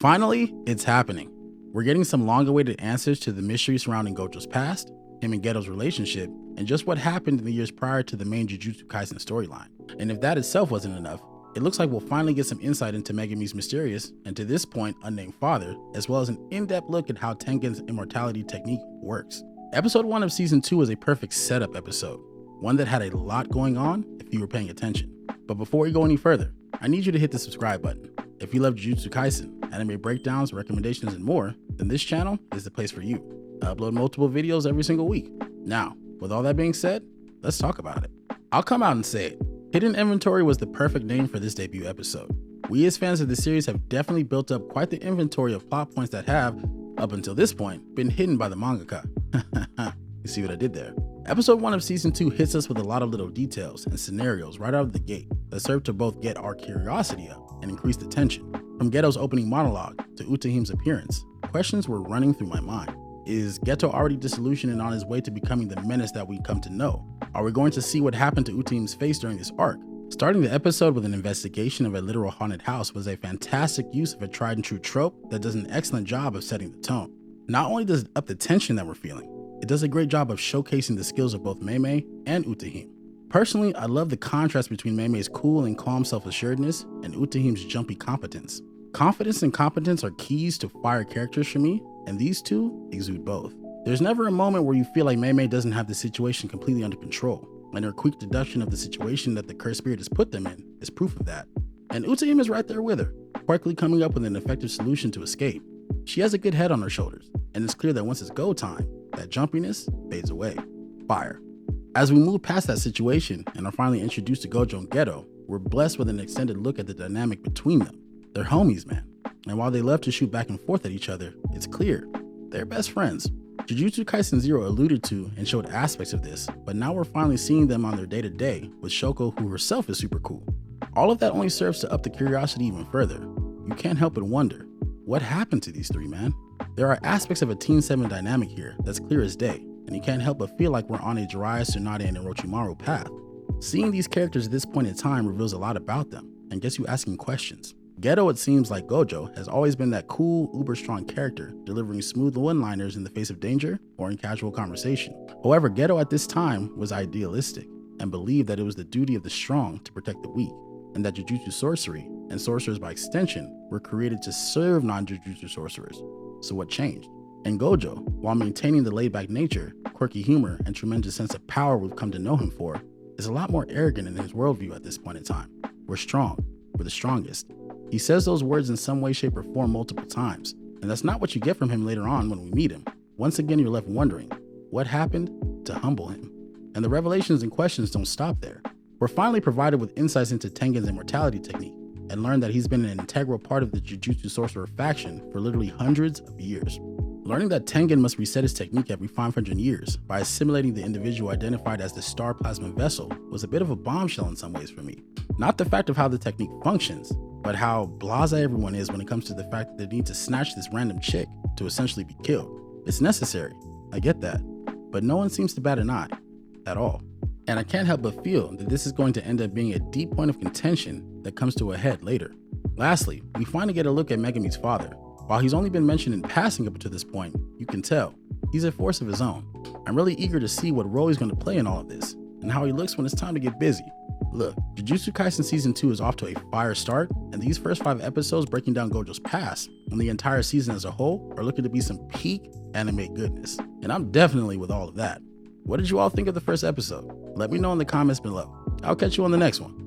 Finally, it's happening. We're getting some long-awaited answers to the mystery surrounding Gojo's past, him and Geto's relationship, and just what happened in the years prior to the main Jujutsu Kaisen storyline. And if that itself wasn't enough, it looks like we'll finally get some insight into Megumi's mysterious, and to this point, unnamed father, as well as an in-depth look at how Tengen's immortality technique works. Episode 1 of Season 2 is a perfect setup episode, one that had a lot going on if you were paying attention. But before we go any further, I need you to hit the subscribe button. If you love Jujutsu Kaisen, anime breakdowns, recommendations, and more, then this channel is the place for you. I upload multiple videos every single week. Now, with all that being said, let's talk about it. I'll come out and say it. Hidden Inventory was the perfect name for this debut episode. We as fans of the series have definitely built up quite the inventory of plot points that have, up until this point, been hidden by the mangaka. You see what I did there? Episode 1 of Season 2 hits us with a lot of little details and scenarios right out of the gate that serve to both get our curiosity up and increase the tension. From Geto's opening monologue to Utahim's appearance, questions were running through my mind. Is Geto already disillusioned and on his way to becoming the menace that we come to know? Are we going to see what happened to Utahim's face during this arc? Starting the episode with an investigation of a literal haunted house was a fantastic use of a tried and true trope that does an excellent job of setting the tone. Not only does it up the tension that we're feeling, it does a great job of showcasing the skills of both Mei and Utahim. Personally, I love the contrast between Mei's cool and calm self-assuredness and Utahim's jumpy competence. Confidence and competence are keys to fire characters for me, and these two exude both. There's never a moment where you feel like Mei doesn't have the situation completely under control, and her quick deduction of the situation that the cursed spirit has put them in is proof of that. And Utahim is right there with her, quickly coming up with an effective solution to escape. She has a good head on her shoulders, and it's clear that once it's go time, that jumpiness fades away. Fire. As we move past that situation and are finally introduced to Gojo and Geto, we're blessed with an extended look at the dynamic between them. They're homies, man. And while they love to shoot back and forth at each other, it's clear they're best friends. Jujutsu Kaisen 0 alluded to and showed aspects of this, but now we're finally seeing them on their day-to-day with Shoko, who herself is super cool. All of that only serves to up the curiosity even further. You can't help but wonder, what happened to these three, man? There are aspects of a Teen 7 dynamic here that's clear as day, and you can't help but feel like we're on a Jiraiya, Tsunade, and Orochimaru path. Seeing these characters at this point in time reveals a lot about them and gets you asking questions. Geto, it seems like Gojo, has always been that cool, uber-strong character, delivering smooth one-liners in the face of danger or in casual conversation. However, Geto at this time was idealistic and believed that it was the duty of the strong to protect the weak, and that Jujutsu sorcery, and sorcerers by extension, were created to serve non-Jujutsu sorcerers. So what changed? And Gojo, while maintaining the laid-back nature, quirky humor, and tremendous sense of power we've come to know him for, is a lot more arrogant in his worldview at this point in time. We're strong. We're the strongest. He says those words in some way, shape, or form multiple times, and that's not what you get from him later on when we meet him. Once again, you're left wondering, what happened to humble him? And the revelations and questions don't stop there. We're finally provided with insights into Tengen's immortality technique, and learn that he's been an integral part of the Jujutsu Sorcerer faction for literally hundreds of years. Learning that Tengen must reset his technique every 500 years by assimilating the individual identified as the Star Plasma Vessel was a bit of a bombshell in some ways for me. Not the fact of how the technique functions, but how blasé everyone is when it comes to the fact that they need to snatch this random chick to essentially be killed. It's necessary, I get that, but no one seems to bat an eye at all. And I can't help but feel that this is going to end up being a deep point of contention that comes to a head later. Lastly, we finally get a look at Megumi's father. While he's only been mentioned in passing up to this point, you can tell he's a force of his own. I'm really eager to see what role he's going to play in all of this, and how he looks when it's time to get busy. Look, Jujutsu Kaisen Season 2 is off to a fire start, and these first 5 episodes breaking down Gojo's past, and the entire season as a whole, are looking to be some peak anime goodness. And I'm definitely with all of that. What did you all think of the first episode? Let me know in the comments below. I'll catch you on the next one.